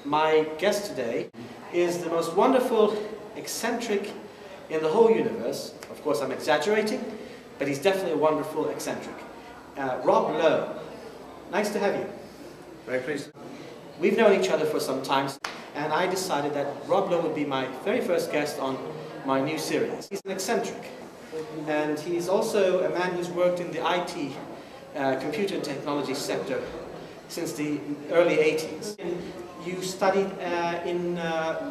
My guest today is the most wonderful, eccentric in the whole universe. Of course, I'm exaggerating, but he's definitely a wonderful eccentric. Rob Lowe. Nice to have you. Very pleased. We've known each other for some time, and I decided that Rob Lowe would be my very first guest on my new series. He's an eccentric, and he's also a man who's worked in the IT, computer and technology sector since the early 80s. You studied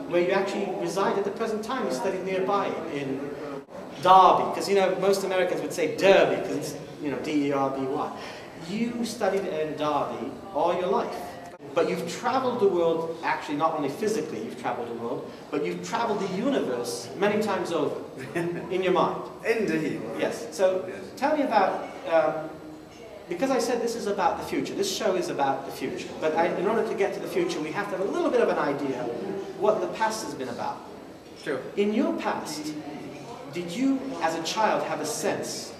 where you actually reside at the present time. You studied nearby in Derby, because you know most Americans would say Derby because it's D-E-R-B-Y. You studied in Derby all your life, but you've traveled the world. Actually, not only physically you've traveled the world, but you've traveled the universe many times over in your mind. Indeed. Yes. So tell me about. Because I said this is about the future. This show is about the future. But in order to get to the future, we have to have a little bit of an idea what the past has been about. Sure. In your past, did you, as a child, have a sense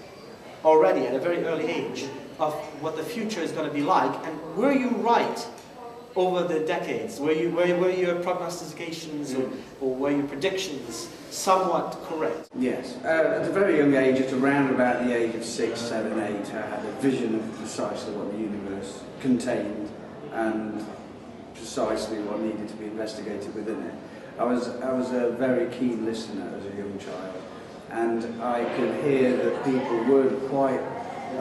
already at a very early age of what the future is going to be like? And were you right over the decades? Were your prognostications or were your predictions somewhat correct? Yes. At a very young age, at around about the age of 6, 7, 8, I had a vision of precisely what the universe contained and precisely what needed to be investigated within it. I was a very keen listener as a young child, and I could hear that people weren't quite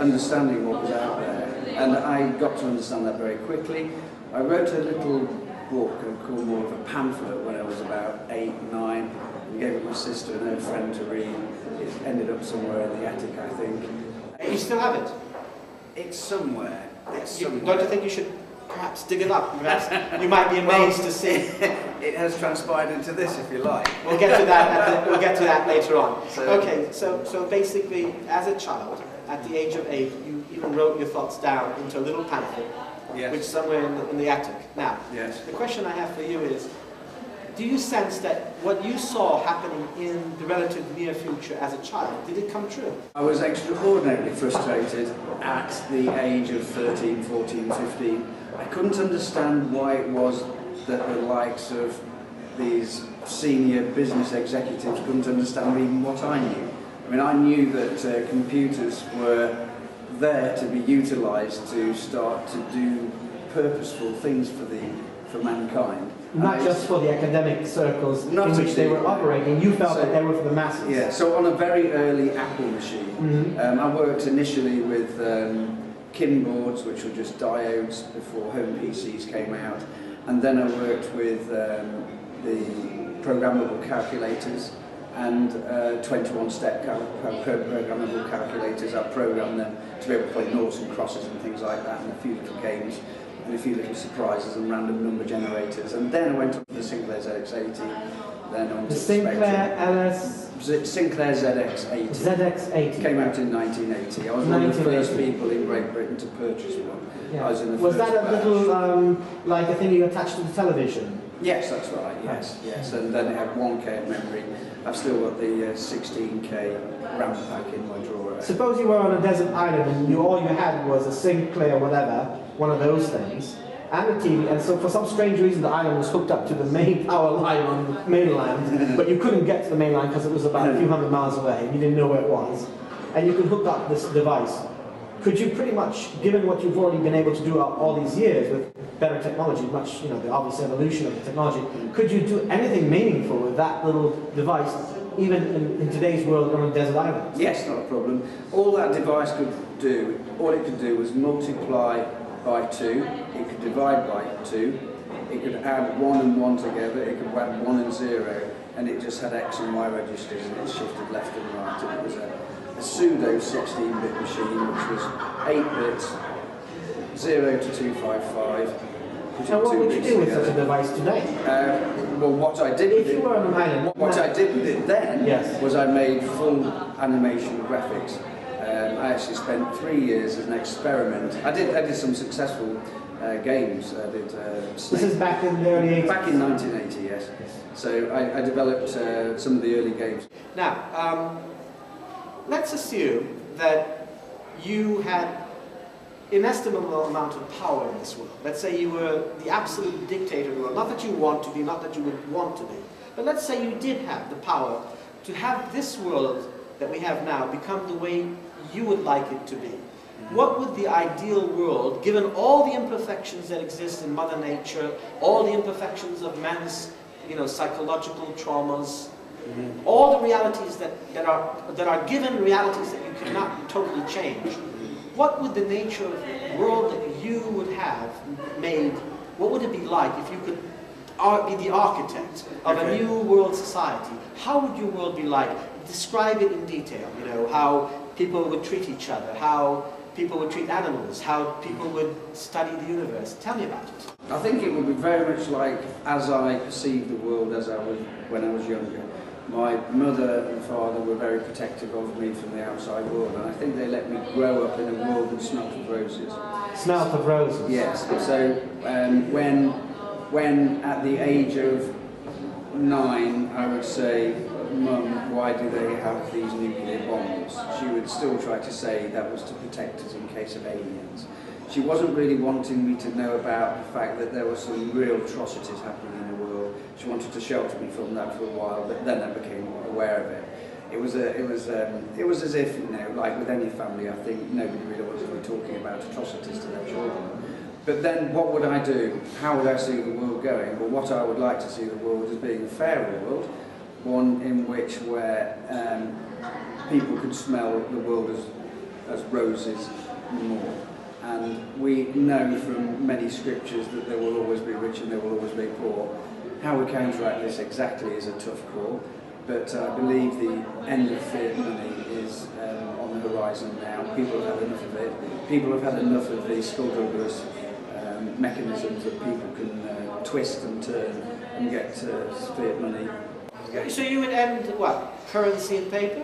understanding what was out there, and I got to understand that very quickly. I wrote a little book called more of a pamphlet when I was about 8, 9, and gave it to my sister and her friend to read. It ended up somewhere in the attic, I think. You still have it? It's somewhere. Don't you think you should perhaps dig it up? Perhaps you might be amazed to see. It has transpired into this, if you like. We'll get to that. We'll get to that later on. Okay, so basically, as a child, at the age of 8, you even wrote your thoughts down into a little pamphlet. Yes. Which is somewhere in the attic. Now, yes. The question I have for you is, do you sense that what you saw happening in the relative near future as a child, did it come true? I was extraordinarily frustrated at the age of 13, 14, 15. I couldn't understand why it was that the likes of these senior business executives couldn't understand even what I knew. I mean, I knew that computers were there to be utilised to start to do purposeful things for mankind. Not just for the academic circles in which they were operating, you felt that they were for the masses. Yeah, so on a very early Apple machine, I worked initially with KIN boards, which were just diodes before home PCs came out, and then I worked with the programmable calculators and 21-step programmable calculators. I programmed them to be able to play noughts and crosses and things like that, and a few little games and a few little surprises and random number generators. And then I went up to the Sinclair ZX80, then on to Sinclair ZX80. ZX80 came out in 1980. I was one of the first people in Great Britain to purchase one. Yeah. I was in the was first that a batch. little like a thing you attached to the television? Yes, that's right, yes, yes. And then it had 1K of memory. I've still got the 16K RAM pack in my drawer. Suppose you were on a desert island and all you had was a Sinclair whatever, one of those things, and a TV, and so for some strange reason the island was hooked up to the main power line on the mainland, but you couldn't get to the mainland because it was about a few hundred miles away and you didn't know where it was, and you could hook up this device. Could you pretty much, given what you've already been able to do all these years with better technology, much, the obvious evolution of the technology, could you do anything meaningful with that little device, even in today's world on a desert island? Yes, not a problem. All that device could do, all it could do was multiply by 2, it could divide by 2, it could add 1 and 1 together, it could add 1 and 0, and it just had X and Y registers and it shifted left and right, and it was a pseudo 16-bit machine, which was 8 bits, 0 to 255. And what would you do with such a device today? Well, what I did with it, what I did with it then was I made full animation graphics. I actually spent 3 years as an experiment. I did some successful games. I did. This is back in the early 80s. Back in 1980, yes. So I developed some of the early games. Now, let's assume that you had inestimable amount of power in this world. Let's say you were the absolute dictator of the world, not that you want to be, not that you would want to be, but let's say you did have the power to have this world that we have now become the way you would like it to be. What would the ideal world, given all the imperfections that exist in Mother Nature, all the imperfections of man's, psychological traumas, all the realities that are given realities that you cannot totally change, what would the nature of the world that you would have made, what would it be like if you could be the architect of a new world society? How would your world be like? Describe it in detail, how people would treat each other, how people would treat animals, how people would study the universe. Tell me about it. I think it would be very much like as I perceived the world when I was younger. My mother and father were very protective of me from the outside world, and I think they let me grow up in a world that smelt of roses. Smelt of roses? Yes. So when at the age of 9, I would say, "Mum, why do they have these nuclear bombs?" She would still try to say that was to protect us in case of aliens. She wasn't really wanting me to know about the fact that there were some real atrocities happening in the world. She wanted to shelter me from that for a while, but then I became aware of it. It was as if, like with any family, I think nobody really wants to be talking about atrocities to their children. But then what would I do? How would I see the world going? Well, what I would like to see the world as being a fairer world, one in which where people could smell the world as roses more. And we know from many scriptures that there will always be rich and there will always be poor. How we counteract this exactly is a tough call, but I believe the end of fiat money is on the horizon now. People have had enough of it. People have had enough of these skullduggerous mechanisms that people can twist and turn and get fiat money. So you would end, what, currency and paper?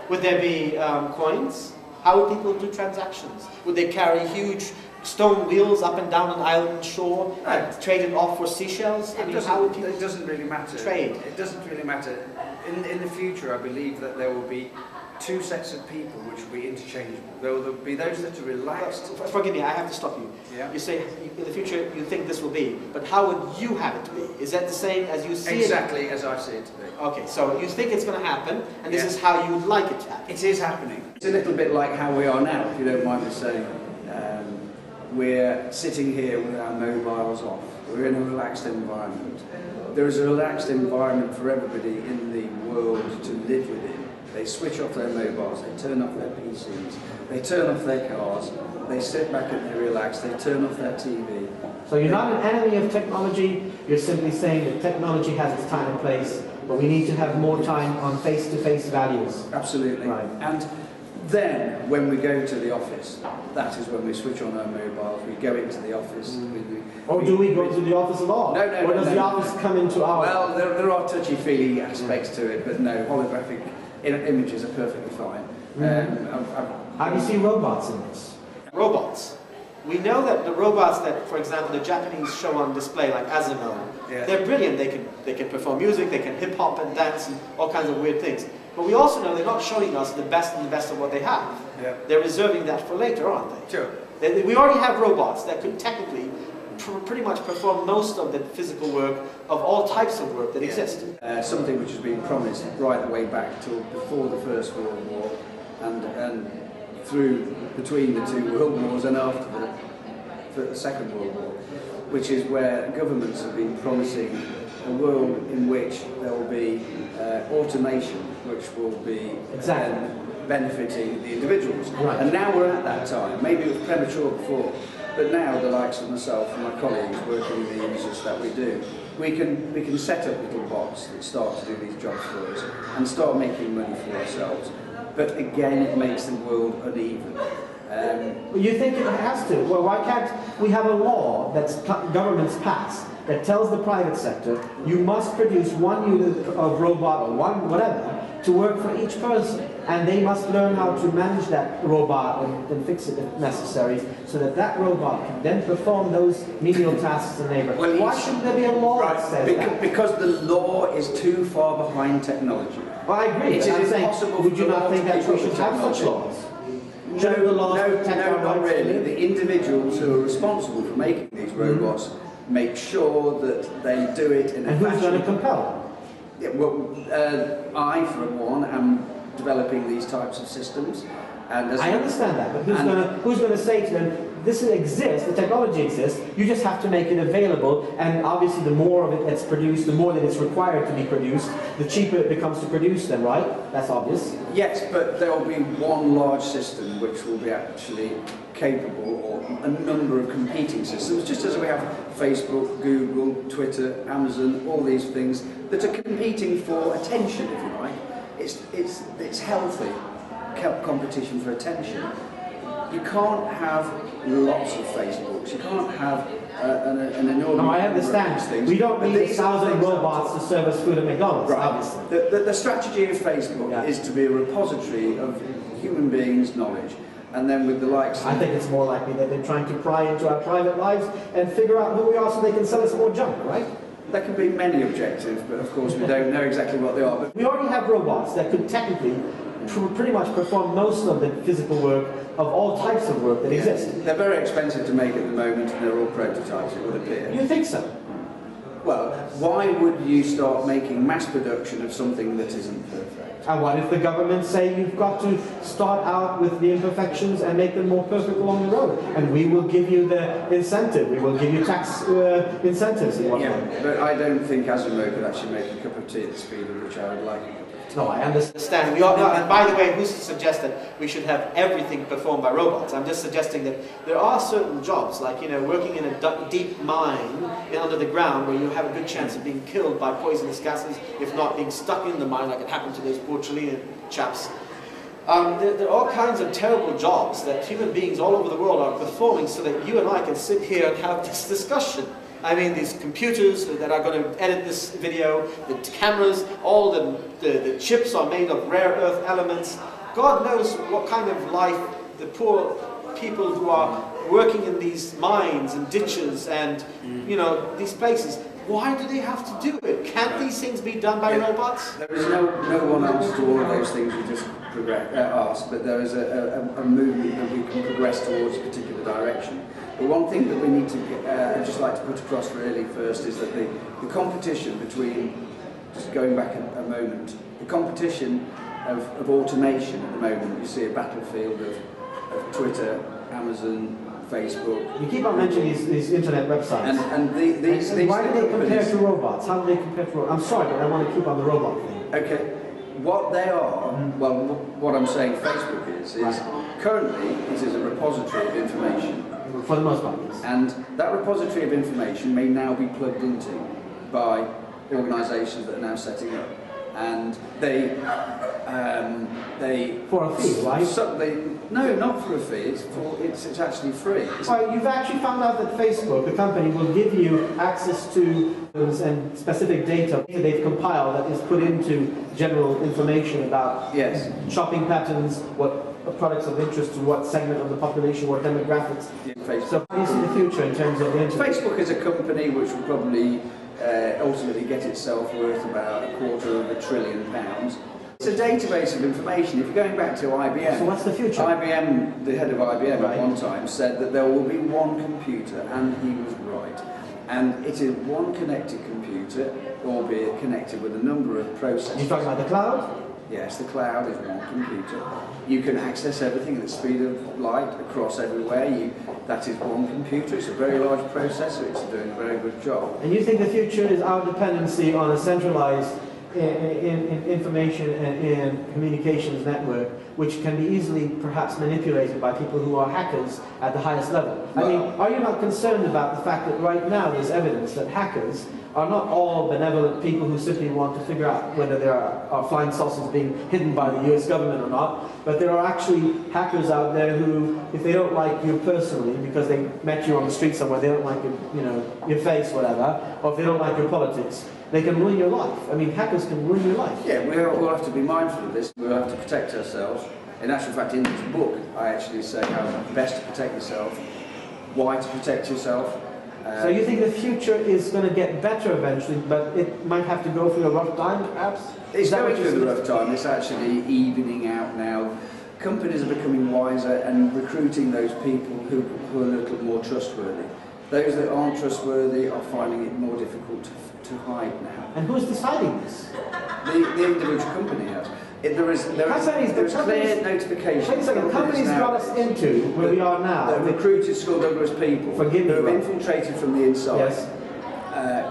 Would there be coins? How would people do transactions? Would they carry huge stone wheels up and down an island shore and trade it off for seashells? It doesn't really matter. Trade? It doesn't really matter. In the future, I believe that there will be two sets of people which will be interchangeable. There will be those that are relaxed. Forgive me, I have to stop you. Yeah. You say in the future you think this will be, but how would you have it to be? Is that the same as you see Exactly as I see it to be. Okay, so you think it's going to happen, and this is how you would like it to happen. It is happening. It's a little bit like how we are now, if you don't mind me saying. We're sitting here with our mobiles off. We're in a relaxed environment. There is a relaxed environment for everybody in the world to live within. They switch off their mobiles, they turn off their PCs, they turn off their cars, they sit back and they relax, they turn off their TV. So you're not an enemy of technology, you're simply saying that technology has its time and place, but we need to have more time on face-to-face values. Absolutely. Right. And then, when we go to the office, that is when we switch on our mobiles, we go into the office. Or do we go to the office at all? No, or does the office come into our... Well, there are touchy-feely aspects to it, but no, holographic images are perfectly fine. How do you see robots in this? Robots. We know that the robots that, for example, the Japanese show on display, like Asimo, they're brilliant. They can perform music, they can hip-hop and dance and all kinds of weird things. But we also know they're not showing us the best of what they have. Yeah. They're reserving that for later, aren't they? Sure. We already have robots that could technically pretty much perform most of the physical work of all types of work that exist. Something which has been promised right the way back till before the First World War and through between the two world wars and after the Second World War, which is where governments have been promising a world in which there will be automation, which will be benefiting the individuals. Right. And now we're at that time. Maybe it was premature before, but now the likes of myself and my colleagues working in the industries that we do, we can set up little bots that start to do these jobs for us and start making money for ourselves. But again, it makes the world uneven. You think it has to? Well, why can't we have a law that governments pass that tells the private sector you must produce one unit of robot or one whatever to work for each person, and they must learn how to manage that robot and fix it if necessary, so that that robot can then perform those menial tasks in the neighborhood. Well, why shouldn't there be a law that says that? Because the law is too far behind technology. Well, I agree. It is impossible. would you not think that we should have such laws? shouldn't the laws protect our not rights? really. The individuals who are responsible for making these robots make sure that they do it in a fashion. And who's going to compel them? Yeah, well, I, for one, am developing these types of systems. And I understand that, but who's going to say to them, this exists, the technology exists, you just have to make it available, and obviously the more of it that's produced, the more that it's required to be produced, the cheaper it becomes to produce them, right? That's obvious. Yes, but there will be one large system which will be actually capable, or a number of competing systems, just as we have Facebook, Google, Twitter, Amazon, all these things that are competing for attention, if you like. It's healthy competition for attention. You can't have lots of Facebooks. You can't have an enormous. No, I understand. We don't need 1,000 robots to serve us food at McDonald's, right. Obviously. The strategy of Facebook is to be a repository of human beings' knowledge. And then with the likes... I think it's more likely that they're trying to pry into our private lives and figure out who we are so they can sell us more junk, right? There can be many objectives, but of course we don't know exactly what they are. But we already have robots that could technically pretty much perform most of the physical work of all types of work that exist. They're very expensive to make at the moment, and they're all prototypes, it would appear. You think so? Well, why would you start making mass production of something that isn't perfect? And what if the government say you've got to start out with the imperfections and make them more perfect along the road? And we will give you the incentive, we will give you tax incentives and whatnot. Yeah, but I don't think Asimov could actually make a cup of tea at the speed at which I would like a cup of tea. No, I understand. We are, and by the way, who's to suggest that we should have everything performed by robots? I'm just suggesting that there are certain jobs, like, you know, working in a deep mine under the ground, where you have a good chance of being killed by poisonous gases, if not being stuck in the mine, like it happened to those poor Chilean chaps. There are all kinds of terrible jobs that human beings all over the world are performing so that you and I can sit here and have this discussion. I mean, these computers that are going to edit this video, the cameras, all the chips are made of rare earth elements. God knows what kind of life the poor people who are working in these mines and ditches and, you know, these places, why do they have to do it? Can't these things be done by robots? There is no one answer to all of those things you just asked, but there is a movement that we can progress towards a particular direction. The one thing that we need to, I'd just like to put across really first, is that the competition between, just going back a moment, the competition of automation at the moment, you see a battlefield of Twitter, Amazon, Facebook. You keep on mentioning these internet websites. And these why do they compare to robots? How do they compare to robots? I'm sorry, but I want to keep on the robot thing. Okay. What they are, well, what I'm saying Facebook is currently it is a repository of information. For the most part, yes. And that repository of information may now be plugged into by organisations that are now setting up. And they for a fee, right? No, not for a fee. It's actually free. Well, you've actually found out that Facebook, the company, will give you access to and specific data they've compiled that is put into general information about shopping patterns, what products of interest to what segment of the population, what demographics. So, how do you see the future in terms of the internet? Facebook is a company which will probably ultimately get itself worth about £250 billion. It's a database of information. If you're going back to IBM, so what's the future? IBM, the head of IBM at one time said that there will be one computer, and he was right. And it is one connected computer, albeit connected with a number of processors. You're talking about the cloud? Yes, the cloud is one computer. You can access everything at the speed of light across everywhere. That is one computer. It's a very large processor. It's doing a very good job. And you think the future is our dependency on a centralized information and communications network, which can be easily perhaps manipulated by people who are hackers at the highest level? I mean, are you not concerned about the fact that right now there's evidence that hackers are not all benevolent people who simply want to figure out whether there are flying saucers being hidden by the US government or not, but there are actually hackers out there who, if they don't like you personally, because they met you on the street somewhere, they don't like your face, whatever, or if they don't like your politics, they can ruin your life. I mean, hackers can ruin your life. Yeah, we'll have to be mindful of this. We'll have to protect ourselves. In actual fact, in this book, I actually say how best to protect yourself, why to protect yourself. So you think the future is going to get better eventually, but it might have to go through a rough time, perhaps? It's going through the rough time. It's actually evening out now. companies are becoming wiser and recruiting those people who are a little more trustworthy. Those that aren't trustworthy are finding it more difficult to hide now. And who's deciding this? The individual company has. There is clear notification. Wait a second, companies got us into where we are now. The recruited Skulldugger's people who have infiltrated from the inside. Yes.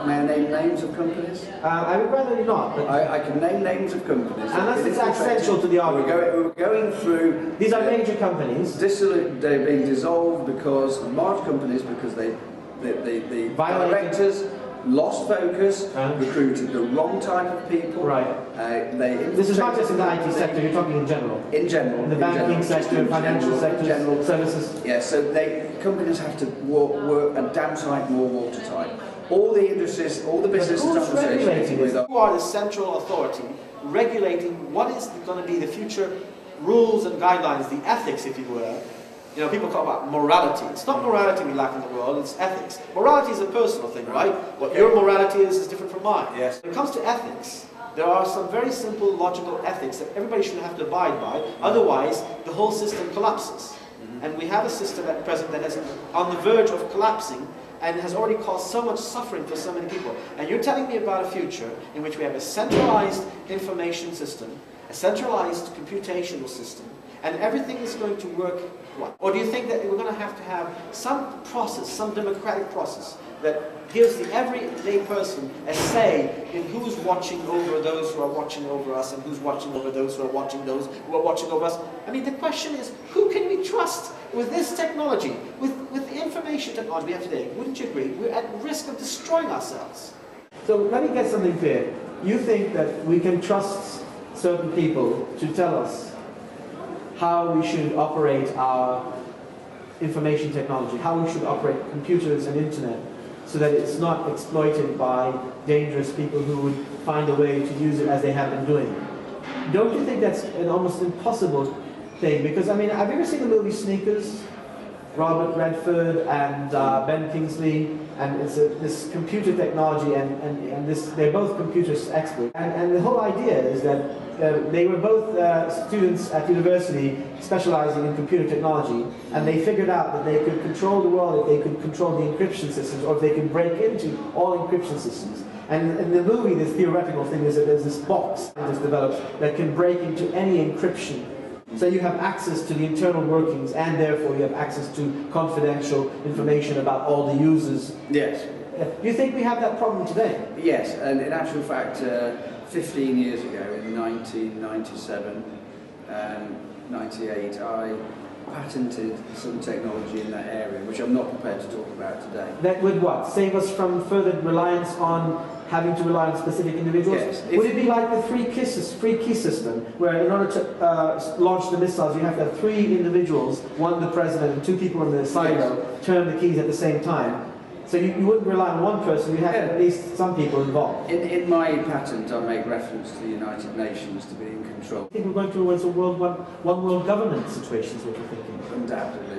May I name names of companies? I would rather you not. But I can name names of companies. Unless it's essential to the argument. We're going through... These are major companies. They're being dissolved because large companies, because the directors lost focus, recruited the wrong type of people. Right. This is not just in the IT sector, you're talking in general. In general. In the banking sector, financial sector, general services. Yeah, so companies have to work a damn sight more watertight. All the industries, all the businesses associated with... Who are the central authority regulating what is going to be the future rules and guidelines, the ethics, if you will? You know, people talk about morality. It's not morality we lack in the world, it's ethics. Morality is a personal thing, right? What your morality is different from mine. Yes. When it comes to ethics, there are some very simple, logical ethics that everybody should have to abide by, otherwise the whole system collapses. And we have a system at present that is on the verge of collapsing and has already caused so much suffering for so many people. And you're telling me about a future in which we have a centralized information system, a centralized computational system, and everything is going to work well? Or do you think that we're going to have some process, some democratic process, that gives the everyday person a say in who's watching over those who are watching over us and who's watching over those who are watching those who are watching over us? I mean, the question is, who can we trust with this technology, with the information technology we have today? Wouldn't you agree? We're at risk of destroying ourselves. So let me get something clear. You think that we can trust certain people to tell us how we should operate our information technology, how we should operate computers and internet, so that it's not exploited by dangerous people who would find a way to use it as they have been doing. Don't you think that's an almost impossible thing? Because, I mean, have you ever seen the movie Sneakers? Robert Redford and Ben Kingsley, and it's this computer technology, and they're both computer experts. And the whole idea is that they were both students at university specializing in computer technology, and they figured out that they could control the world if they could control the encryption systems, or if they could break into all encryption systems. And in the movie, this theoretical thing is that there's this box that is developed that can break into any encryption. So you have access to the internal workings, and therefore you have access to confidential information about all the users. Yes. Do you think we have that problem today? Yes, and in actual fact, 15 years ago, in 1997 and 98, I patented some technology in that area, which I'm not prepared to talk about today. That would what? Save us from further reliance on having to rely on specific individuals? Yes. Would it be like the free key system, where in order to launch the missiles, you have to have 3 individuals, one the president and 2 people in the silo, turn the keys at the same time? So you wouldn't rely on one person, you'd have at least some people involved. In my patent, I make reference to the United Nations to be in control. I think we're going towards a one world government situation, is what you're thinking. Undoubtedly.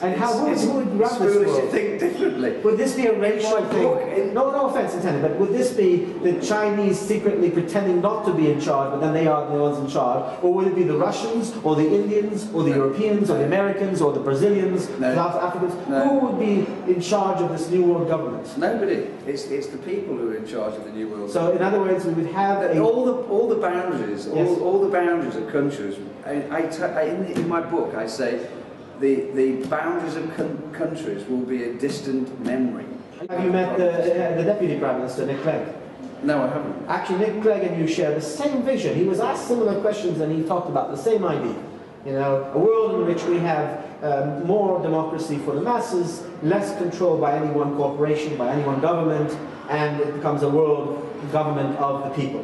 And who would run this world? To think differently. Would this be a racial thing? No offense intended, but would this be the Chinese secretly pretending not to be in charge, but then they are the ones in charge? Or would it be the Russians, or the Indians, or the Europeans, or the Americans, or the Brazilians, South Africans? Who would be in charge of this new world government? Nobody. It's the people who are in charge of the new world. So in other words, we would have all the boundaries, all the boundaries of countries. In my book, I say the boundaries of countries will be a distant memory. Have you met the Deputy Prime Minister, Nick Clegg? No, I haven't. Actually, Nick Clegg and you share the same vision. He was asked similar questions and he talked about the same idea. You know, a world in which we have more democracy for the masses, less control by any one corporation, by any one government, and it becomes a world government of the people.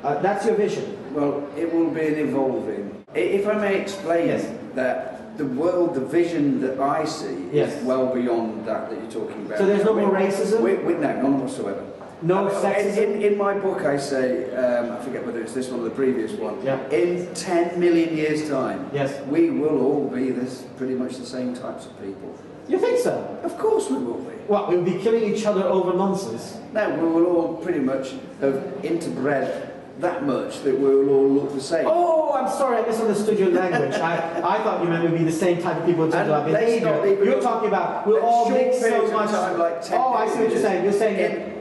That's your vision. Well, it will be an evolving. If I may explain that the world, the vision that I see is well beyond that you're talking about. So there's no more racism? No, none whatsoever. No sexism? In my book I say, I forget whether it's this one or the previous one, in 10 million years' time, we will all be pretty much the same types of people. You think so? Of course we will be. What, we'll be killing each other over nonsense? No, we will all pretty much have interbred that much that we'll all look the same. Oh, I'm sorry, I misunderstood your language. I thought you meant we'd be the same type of people in terms of our behavior. You're talking about we'll all mix so much. Like 10 oh, I see what you're saying. You're saying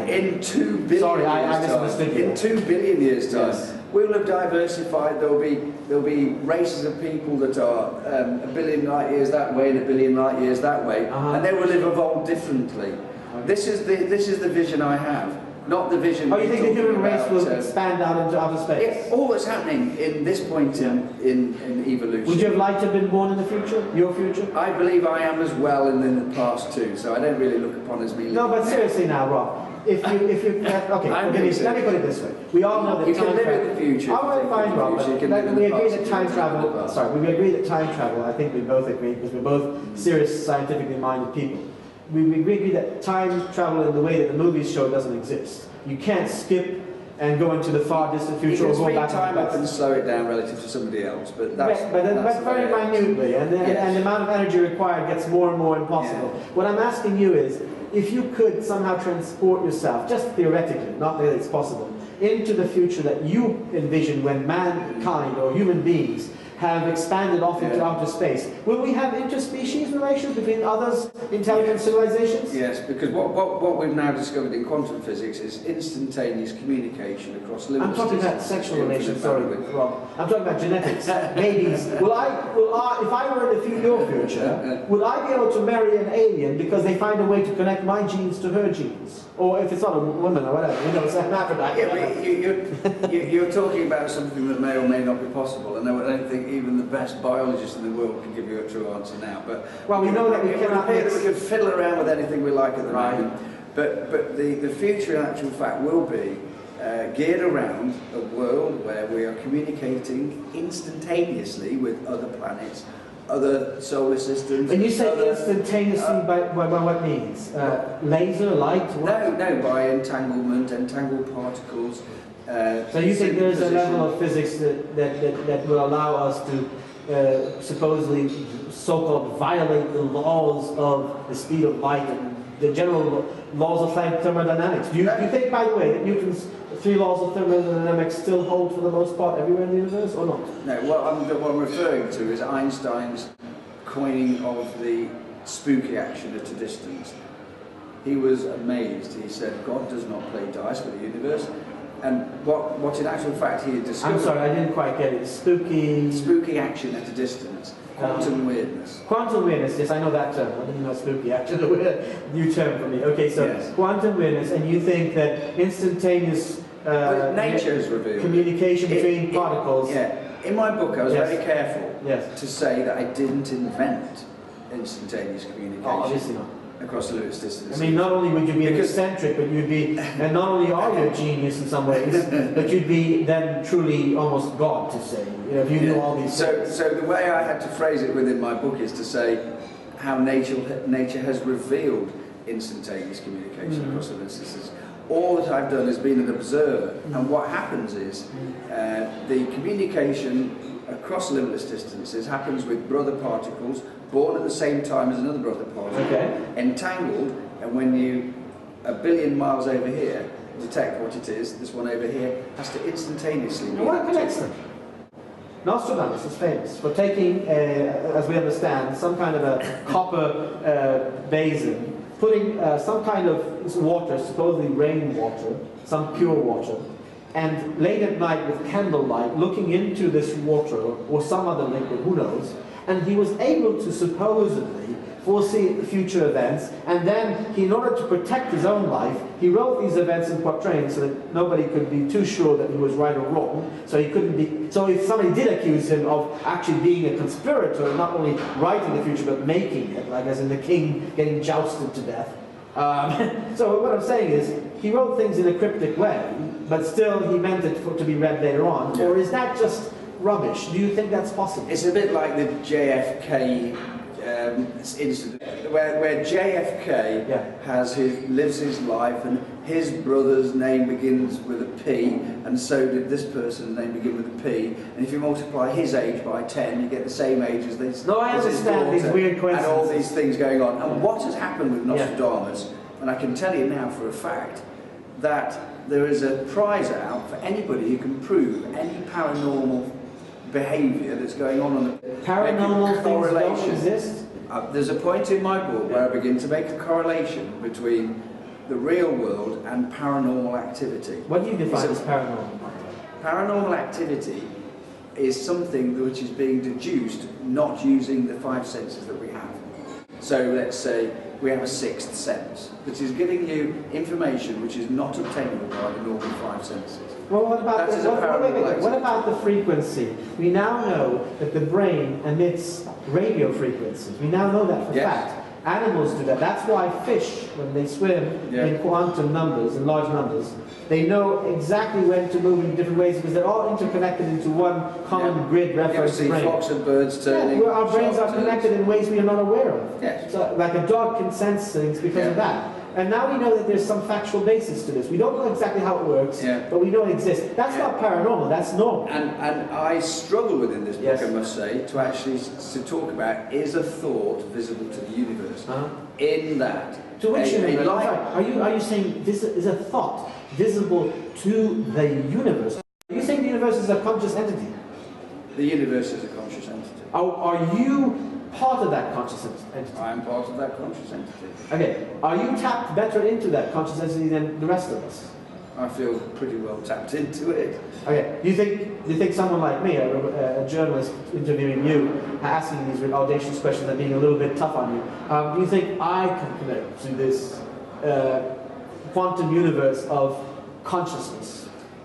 in 2 billion sorry, I years misunderstood you. In 2 billion years' time, yes. we'll have diversified. There'll be races of people that are 1 billion light years that way and 1 billion light years that way, and they will have evolved differently. This is the vision I have. Not the vision. Oh, you think the human race will expand out into outer space? Yeah, all that's happening in this point in evolution. Would you have liked to have been born in the future? Your future? I believe I am as well in the past too, so I don't really look upon as me. No, but seriously now, Rob. If you okay, let me put it this way. We all know that you time can live travel. in the future. I want to find Rob. We agree that time travel. Sorry, we agree that time travel. I think we both agree because we're both serious, scientifically minded people. We agree that time travel in the way that the movies show doesn't exist. You can't skip and go into the far distant future or go back. You can speed time up and slow it down relative to somebody else, but that's but very minutely, and the amount of energy required gets more and more impossible. Yeah. What I'm asking you is, if you could somehow transport yourself, just theoretically, not that it's possible, into the future that you envision when mankind or human beings have expanded off into outer space, will we have interspecies relations between others, intelligent civilizations? Yes, because what we've now discovered in quantum physics is instantaneous communication across limitless. I'm talking about sexual relations, sorry, Rob. I'm talking about genetics, babies. If I were in your future, would I be able to marry an alien because they find a way to connect my genes to her genes? Or if it's not a woman or whatever, it's an hermaphrodite. Yeah, you're talking about something that may or may not be possible, and I don't think even the best biologist in the world can give you a true answer now. But well, we know that we cannot. We can fiddle around with anything we like at the moment. But the future, in actual fact, will be geared around a world where we are communicating instantaneously with other planets, other solar systems. And you say instantaneously by what means? Laser, light? What? No, by entangled particles. So you think there's a level of physics that will allow us to supposedly so-called violate the laws of the speed of light and the general laws of thermodynamics? Do you think, by the way, that Newton's 3 laws of thermodynamics still hold for the most part everywhere in the universe, or not? No, what I'm referring to is Einstein's coining of the spooky action at a distance. He was amazed. He said, God does not play dice with the universe. And what in actual fact he had discovered... I'm sorry, I didn't quite get it. Spooky action at a distance. Quantum weirdness. Quantum weirdness, yes, I know that term. I didn't know spooky action, a new term for me. Okay, so yes. Quantum weirdness, and you think that instantaneous nature has revealed communication between particles... In my book I was very careful to say that I didn't invent instantaneous communication. Oh, obviously not. Across the limitless distance. I mean, not only would you be an eccentric, but you'd be, and not only are you a genius in some ways, but you'd be then truly almost God to say, if you knew all these things. So the way I had to phrase it within my book is to say how nature has revealed instantaneous communication across the limitless distance. All that I've done is been an observer, and what happens is the communication across limitless distances happens with brother particles born at the same time as another brother particle, entangled, and when you, 1 billion miles over here, detect what it is, this one over here has to instantaneously be what connects them? Nostradamus is famous for taking, as we understand, some kind of a copper basin, putting some kind of water, supposedly rainwater, some pure water, and late at night with candlelight looking into this water or some other liquid, who knows, and he was able to supposedly foresee future events, and then in order to protect his own life, he wrote these events in quatrains so that nobody could be too sure that he was right or wrong, so he couldn't be, so if somebody did accuse him of actually being a conspirator, not only writing the future but making it, like as in the king getting jousted to death. So what I'm saying is, he wrote things in a cryptic way, but still he meant it to be read later on, or is that just rubbish? Do you think that's possible? It's a bit like the JFK incident, where JFK lives his life, and his brother's name begins with a P, and so did this person's name begin with a P, and if you multiply his age by 10, you get the same age as this. No, I understand these weird coincidences. And all these things going on. And what has happened with Nostradamus, and I can tell you now for a fact, that there is a prize out for anybody who can prove any paranormal behaviour that's going on the paranormal things don't exist? There's a point in my book where I begin to make a correlation between the real world and paranormal activity. What do you define as paranormal? Paranormal activity is something which is being deduced not using the five senses that we have. So let's say we have a sixth sense, which is giving you information which is not obtainable by the normal five senses. Well, what about, what about the frequency? We now know that the brain emits radio frequencies. We now know that for fact. Animals do that. That's why fish, when they swim in quantum numbers, in large numbers, they know exactly when to move in different ways because they're all interconnected into one common grid reference brain. Flocks of birds turning. Our brains are connected in ways we are not aware of. Yes. So, like a dog can sense things because of that. And now we know that there's some factual basis to this. We don't know exactly how it works, but we know it exists. That's not paranormal, that's normal. And I struggle within this book, I must say, to actually talk about, is a thought visible to the universe? In that. To which universe? Are you saying this is a thought visible to the universe? Are you saying the universe is a conscious entity? The universe is a conscious entity. Are you part of that conscious entity? I am part of that conscious entity. Okay. Are you tapped better into that conscious entity than the rest of us? I feel pretty well tapped into it. Okay. Do you think someone like me, a journalist interviewing you, asking these audacious questions and being a little bit tough on you, do you think I can connect to this quantum universe of consciousness?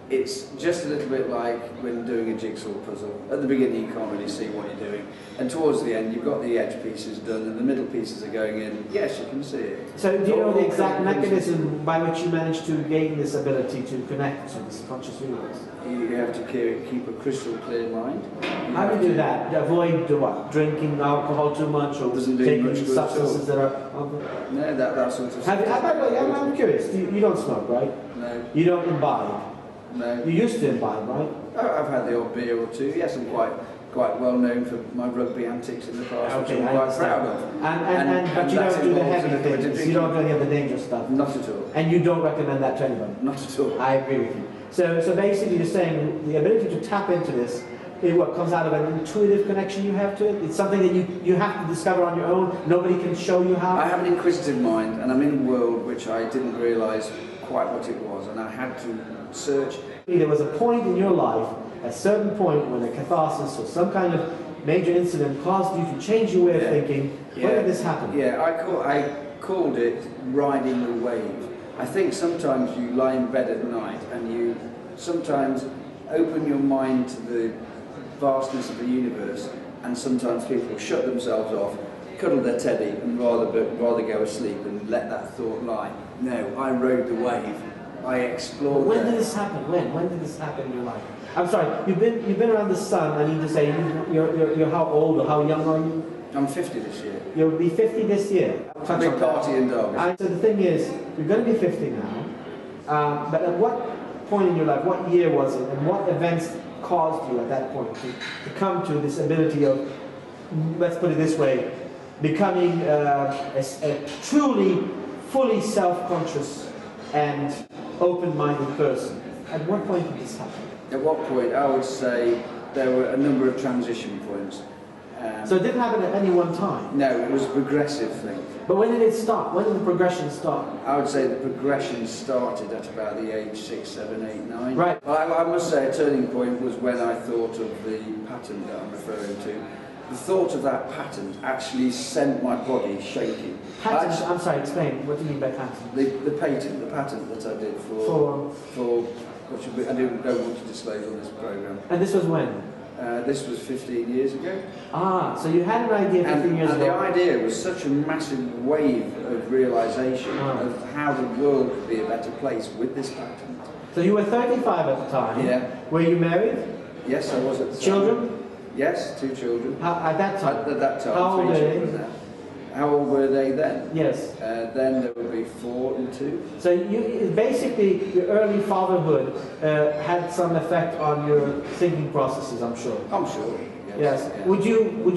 It's just a little bit like when doing a jigsaw puzzle. At the beginning you can't really see what you're doing, and towards the end you've got the edge pieces done and the middle pieces are going in. Yes, you can see it. So do you know the exact mechanism by which you managed to gain this ability to connect to this conscious universe? You have to keep a crystal clear mind. How do you do that? Avoid what? Drinking alcohol too much or taking substances that are... No, that sort of stuff. I'm curious, you don't smoke, right? No. You don't imbibe? No. You used to imbibe, right? I've had the odd beer or two. Yes, I'm quite well known for my rugby antics in the past, which I'm quite proud of. But you don't do the heavy things. You don't do any of the dangerous stuff. Not at all. And you don't recommend that to anybody. Not at all. I agree with you. So basically, you're saying the ability to tap into this is what comes out of an intuitive connection you have to it. It's something that you have to discover on your own. Nobody can show you how. I have an inquisitive mind, and I'm in a world which I didn't realise quite what it was, and I had to search. There was a point in your life, a certain point, when a catharsis or some kind of major incident caused you to change your way of thinking. When did this happen? Yeah, I called it riding the wave. I think sometimes you lie in bed at night and you sometimes open your mind to the vastness of the universe, and sometimes people shut themselves off, cuddle their teddy, and rather go asleep and let that thought lie. No, I rode the wave. I explored. When did this happen? When did this happen in your life? I'm sorry. You've been around the sun. I need to say, you're how old or how young are you? I'm 50 this year. You'll be 50 this year. Big party in Derby. So the thing is, you're going to be 50 now. But at what point in your life, what year was it, and what events caused you at that point to come to this ability of, let's put it this way, becoming a truly, fully self-conscious and open-minded person? At what point did this happen? At what point? I would say there were a number of transition points. So it didn't happen at any one time? No, it was a progressive thing. But when did it start? When did the progression start? I would say the progression started at about the age 6, 7, 8, 9. Right. I must say a turning point was when I thought of the pattern that I'm referring to. The thought of that pattern actually sent my body shaking. Pattern? I'm sorry, explain. What do you mean by pattern? The patent that I did for which I don't want to disclose on this programme. And this was when? This was 15 years ago. Ah, so you had an idea 15 years ago. And the idea was such a massive wave of realisation of how the world could be a better place with this pattern. So you were 35 at the time. Yeah. Were you married? Yes, I was at the time. Children? Yes, 2 children. At that time? At that time. How old were they? How old were they then? Yes. Then there would be 4 and 2. So you basically, your early fatherhood had some effect on your thinking processes, I'm sure. I'm sure. Yes. Yeah. Would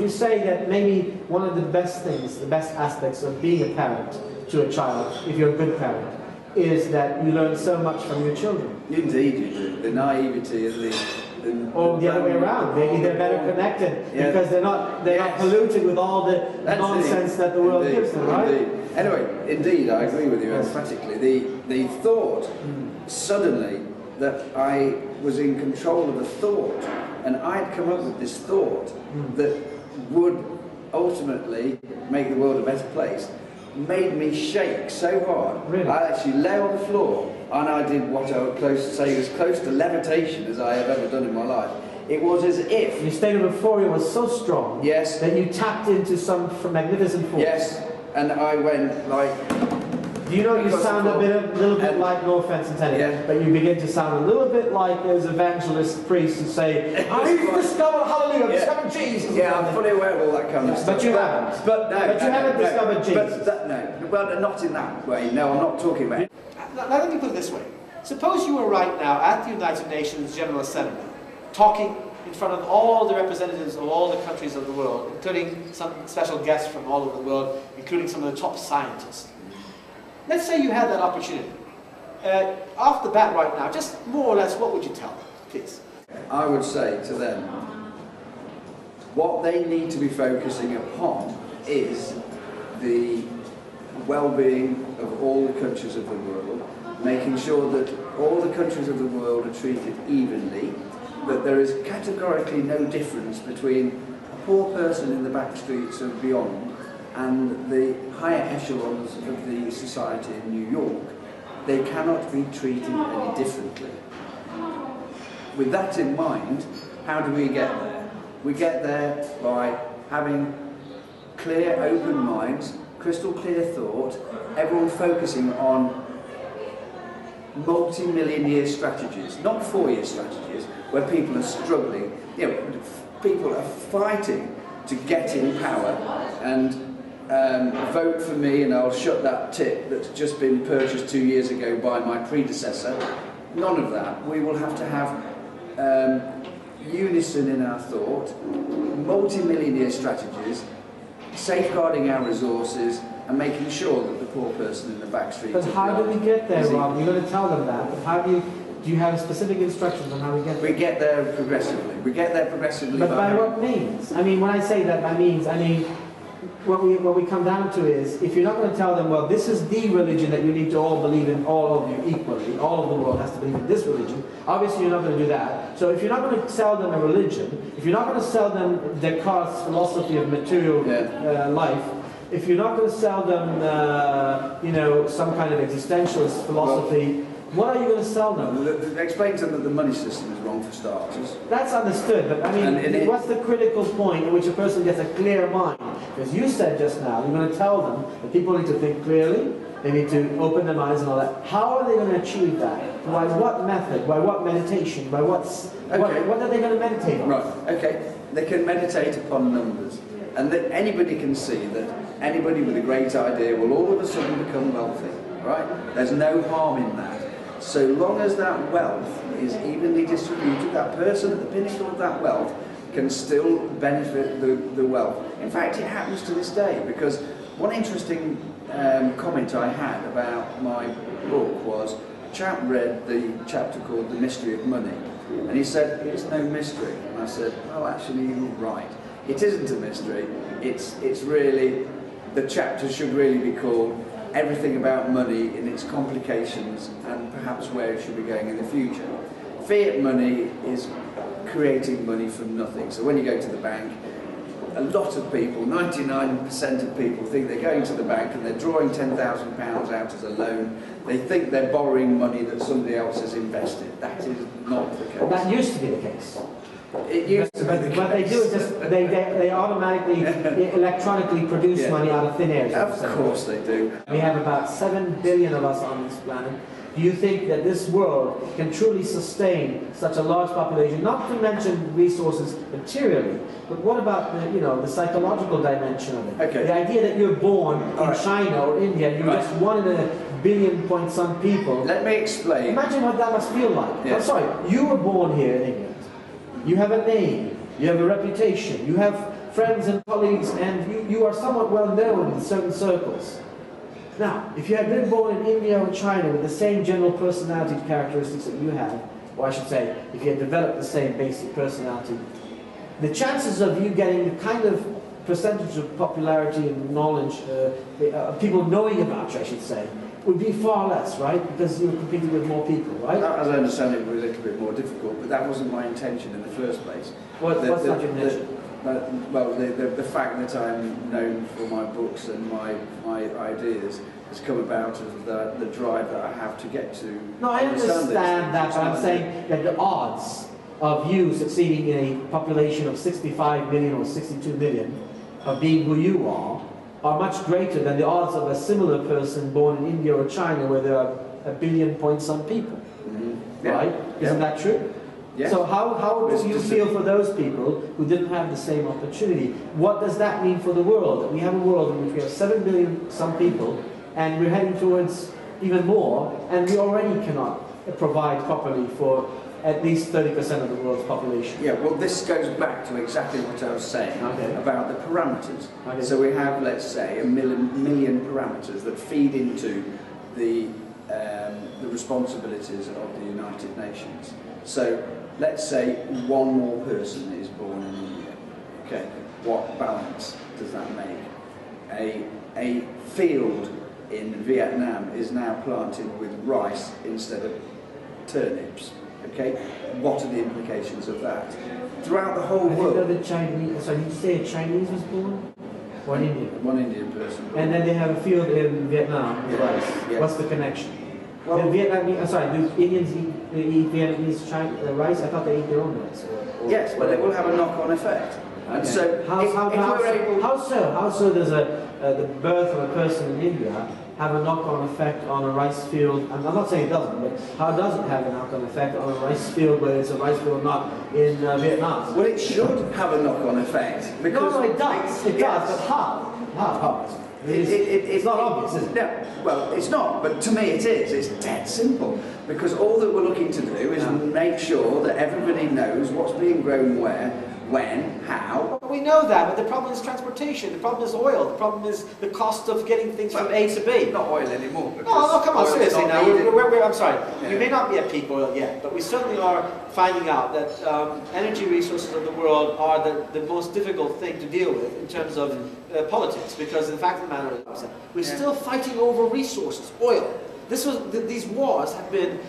you say that maybe one of the best things, the best aspects of being a parent to a child, if you're a good parent, is that you learn so much from your children. Indeed you do. The naivety and the or the other way around. They're better connected because they're not polluted with all the nonsense that the world gives them, right? Indeed. Anyway, indeed, I agree with you emphatically. The thought suddenly that I was in control of a thought, and I'd come up with this thought that would ultimately make the world a better place, made me shake so hard. Really? I actually lay on the floor, and I did what I would say was close to levitation as I have ever done in my life. It was as if your state of euphoria was so strong that you tapped into some magnificent force. Yes, and I went like. Do you know you sound a little bit like, no offense intended, but you begin to sound a little bit like those evangelist priests who say, I've discovered, hallelujah, I've discovered Jesus. Yeah, I'm fully aware of all that kind of stuff. But you haven't. But you haven't discovered Jesus. Well, not in that way. No, I'm not talking about it. Now let me put it this way. Suppose you were right now at the United Nations General Assembly, talking in front of all the representatives of all the countries of the world, including some special guests from all over the world, including some of the top scientists. Let's say you had that opportunity. Off the bat right now, just more or less, what would you tell them, please? I would say to them, what they need to be focusing upon is the well-being of all the countries of the world, making sure that all the countries of the world are treated evenly, that there is categorically no difference between a poor person in the back streets of beyond and the higher echelons of the society in New York. They cannot be treated any differently. With that in mind, how do we get there? We get there by having clear, open minds, crystal clear thought, everyone focusing on multi-million year strategies, not 4-year strategies, where people are struggling. People are fighting to get in power and vote for me and I'll shut that tip that's just been purchased 2 years ago by my predecessor. None of that. We will have to have unison in our thought, multi-million year strategies, safeguarding our resources and making sure that the poor person in the back street. But how do we get there, Rob? You're going to tell them that. But how do you have specific instructions on how we get there? We get there progressively. We get there progressively. But by what means? I mean, when I say that, I mean, what we come down to is, if you're not going to tell them, well, this is the religion that you need to all believe in, all of you equally, all of the world has to believe in this religion, obviously you're not going to do that. So if you're not going to sell them a religion, if you're not going to sell them Descartes' philosophy of material life, if you're not going to sell them, some kind of existentialist philosophy, what are you going to sell them? Explain to them that the money system is wrong for starters. That's understood, but I mean, what's the critical point in which a person gets a clear mind? Because you said just now, you're going to tell them that people need to think clearly, they need to open their minds and all that. How are they going to achieve that? By what method? By what meditation? By what are they going to meditate on? Right, okay. They can meditate upon numbers. And that anybody can see that anybody with a great idea will all of a sudden become wealthy, right? There's no harm in that. So long as that wealth is evenly distributed, that person at the pinnacle of that wealth can still benefit the wealth. In fact, it happens to this day, because one interesting comment I had about my book was, a chap read the chapter called The Mystery of Money, and he said, it's no mystery. And I said, oh, actually, you're right. It isn't a mystery. It's really, the chapter should really be called Everything About Money in its Complications and perhaps where it should be going in the future. Fiat money is creating money from nothing. So when you go to the bank, a lot of people, 99% of people, think they're going to the bank and they're drawing £10,000 out as a loan. They think they're borrowing money that somebody else has invested. That is not the case. That used to be the case. It used to be the case. What they do is just, they automatically, electronically produce money out of thin air. Of course they do. We have about 7 billion of us on this planet. Do you think that this world can truly sustain such a large population? Not to mention resources materially, but what about the psychological dimension of it? Okay. The idea that you're born in China or India, and you're just 1 in a billion point some people. Let me explain. Imagine what that must feel like. Yes. I'm sorry, you were born here in England. You have a name, you have a reputation, you have friends and colleagues, and you are somewhat well known in certain circles. Now, if you had been born in India or China with the same general personality characteristics that you have, or I should say, if you had developed the same basic personality, the chances of you getting the kind of percentage of popularity and knowledge, people knowing about you, I should say, would be far less, right? Because you're competing with more people, right? As I understand it, it was a little bit more difficult, but that wasn't my intention in the first place. What's not your intention? Well, the fact that I'm known for my books and my ideas has come about of the drive that I have to get to. No, I understand that, but I'm saying that the odds of you succeeding in a population of 65 million or 62 million of being who you are much greater than the odds of a similar person born in India or China where there are a billion point some people. Mm-hmm. Yeah. Right? Isn't that true? Yeah. So how do you feel for those people who didn't have the same opportunity? What does that mean for the world? That we have a world in which we have 7 billion some people and we're heading towards even more, and we already cannot provide properly for at least 30% of the world's population. Yeah, well, this goes back to exactly what I was saying about the parameters. Okay. So we have, let's say, a million parameters that feed into the responsibilities of the United Nations. So let's say one more person is born in India. Okay, what balance does that make? A field in Vietnam is now planted with rice instead of turnips. Okay, what are the implications of that? Throughout the whole world. The Chinese, so you say a Chinese was born? One Indian? One Indian person. And then they have a field in Vietnam with rice. Yes. What's the connection? Well, do Indians eat Vietnamese rice? I thought they eat their own rice. Yes, but it will have a knock-on effect. Okay. And so, how so does the birth of a person in India have a knock-on effect on a rice field? And I'm not saying it doesn't, but how does it have a knock-on effect on a rice field where it's a rice field not in Vietnam? Well, it should have a knock-on effect. Because no, it does. It does, but how? How? It's not obvious, is it? No, well, it's not, but to me it is. It's dead simple. Because all that we're looking to do is make sure that everybody knows what's being grown where, when, how. We know that, but the problem is transportation, the problem is oil, the problem is the cost of getting things from A to B. Not oil anymore. No, come on, seriously now. I'm sorry, yeah. We may not be at peak oil yet, but we certainly are finding out that energy resources of the world are the most difficult thing to deal with in terms of politics, because the fact of the matter is we're still fighting over resources, oil. These wars have been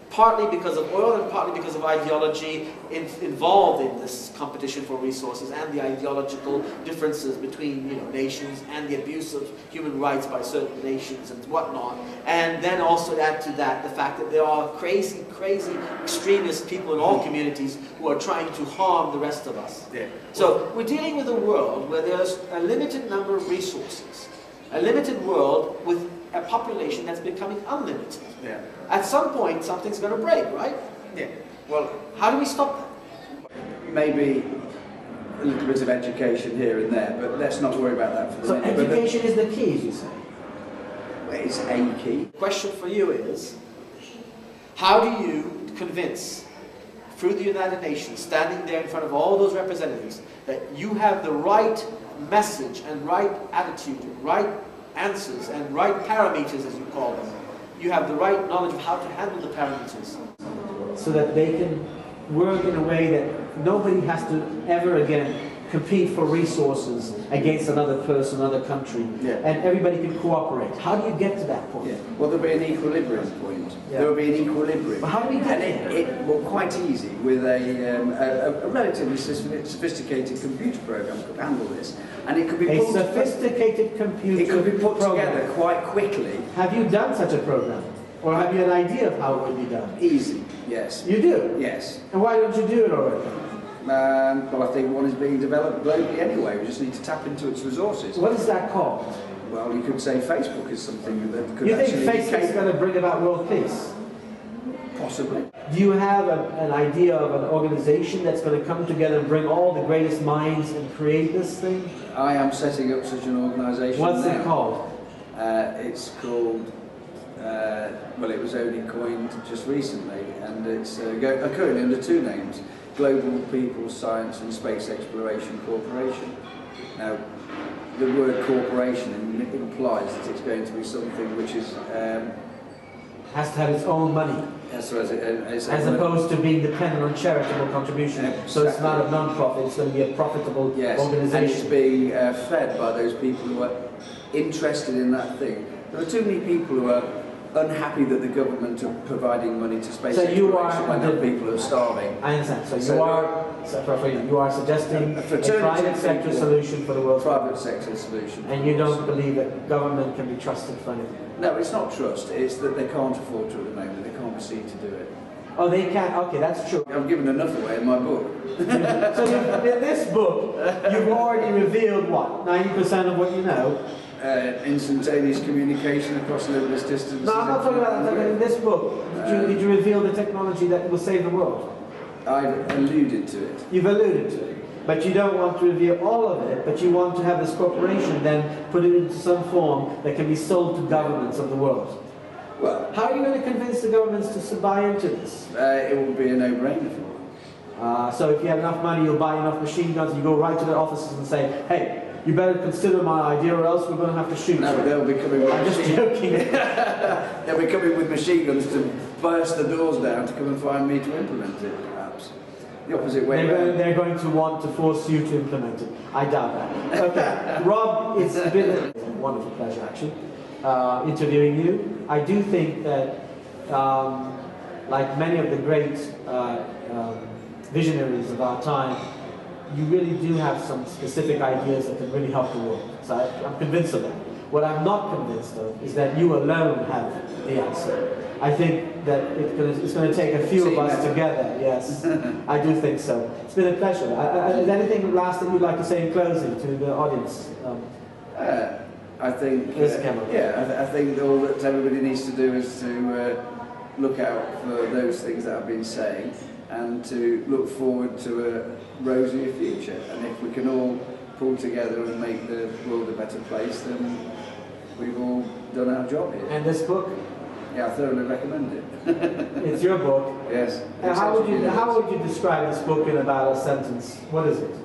partly because of oil and partly because of ideology involved in this competition for resources and the ideological differences between nations and the abuse of human rights by certain nations and whatnot. And then also add to that the fact that there are crazy extremist people in all communities who are trying to harm the rest of us. Yeah. So we're dealing with a world where there's a limited number of resources, a limited world with a population that's becoming unlimited. Yeah. At some point, something's going to break, right? Yeah. Well, how do we stop that? Maybe a little bit of education here and there, but let's not worry about that for the minute. So education is the key, as you say? Well, it's a key. The question for you is, how do you convince, through the United Nations, standing there in front of all those representatives, that you have the right message and right attitude, right answers and right parameters, as you call them. You have the right knowledge of how to handle the parameters. So that they can work in a way that nobody has to ever again compete for resources against another person, another country, and everybody can cooperate. How do you get to that point? Yeah. Well, there'll be an equilibrium point. Yeah. There will be an equilibrium. But how do we get there? Well, quite easy. With a relatively sophisticated computer program could handle this, and it could be put sophisticated computer. It could be put together quite quickly. Have you done such a program, or have you an idea of how it would be done? Easy. Yes. You do. Yes. And why don't you do it already? Well, I think one is being developed globally anyway. We just need to tap into its resources. What is that called? Well, you could say Facebook is something that could you actually... You think Facebook is going to bring about world peace? Possibly. Do you have an idea of an organization that's going to come together and bring all the greatest minds and create this thing? I am setting up such an organization. What's it called? It's called... well, it was only coined just recently, and it's currently under two names. Global People's Science and Space Exploration Corporation. Now, the word corporation implies that it's going to be something which is has to have its own money, as opposed to being dependent on charitable contribution. Exactly. So it's not a non-profit; it's going to be a profitable organisation. And it's being fed by those people who are interested in that thing. There are too many people who are unhappy that the government are providing money to space exploration when the people are starving. I understand. So you are suggesting a private sector solution for the world. Private sector solution. And you don't believe that government can be trusted for anything? No, it's not trust. It's that they can't afford to at the moment. They can't proceed to do it. Oh, they can't. Okay, that's true. I've given enough away in my book. So in this book, you've already revealed what? 90% of what you know. Instantaneous communication across limitless distances. No, I'm not talking about that. In this book, did you reveal the technology that will save the world? I've alluded to it. You've alluded to it. But you don't want to reveal all of it, but you want to have this corporation then put it into some form that can be sold to governments of the world. Well, how are you going to convince the governments to buy into this? It will be a no-brainer for them. So if you have enough money, you'll buy enough machine guns, you go right to their offices and say, hey, you better consider my idea or else we're going to have to shoot. No, they'll be coming with I'm just joking. They'll be coming with machine guns to burst the doors down to come and find me to implement it, perhaps. The opposite way around. They're going to want to force you to implement it. I doubt that. Okay, Rob, it's been a wonderful pleasure, actually, interviewing you. I do think that, like many of the great visionaries of our time, you really do have some specific ideas that can really help the world. So I'm convinced of that. What I'm not convinced of is that you alone have the answer. I think that it's going to take a few of us together, yes. I do think so. It's been a pleasure. Is there anything last that you'd like to say in closing to the audience? I think, I think all that everybody needs to do is to look out for those things that I've been saying and to look forward to a rosier future. And if we can all pull together and make the world a better place, then we've all done our job here. And this book? Yeah, I thoroughly recommend it. It's your book? Yes. How would you describe this book in about a sentence? What is it?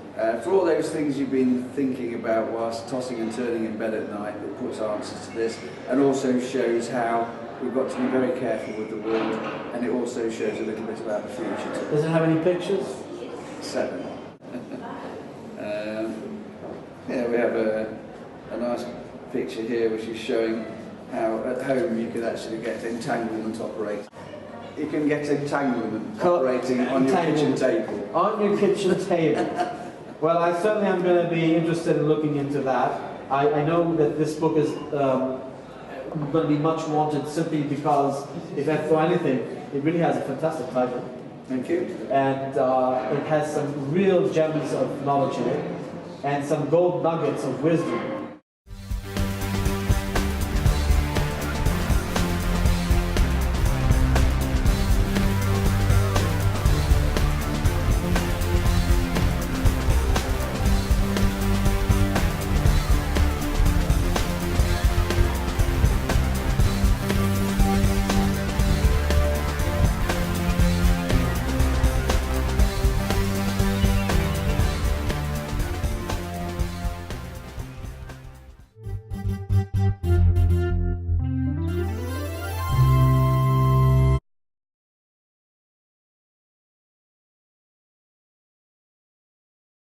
For all those things you've been thinking about whilst tossing and turning in bed at night, it puts answers to this and also shows how we've got to be very careful with the world, and it also shows a little bit about the future too. Does it have any pictures? 7. Yeah, we have a nice picture here which is showing how at home you could actually get entanglement operating. You can get entanglement operating on your kitchen table. On your kitchen table. Well, I certainly am going to be interested in looking into that. I know that this book is going to be much wanted simply because, if for anything, it really has a fantastic title. Thank you. And it has some real gems of knowledge in it, and some gold nuggets of wisdom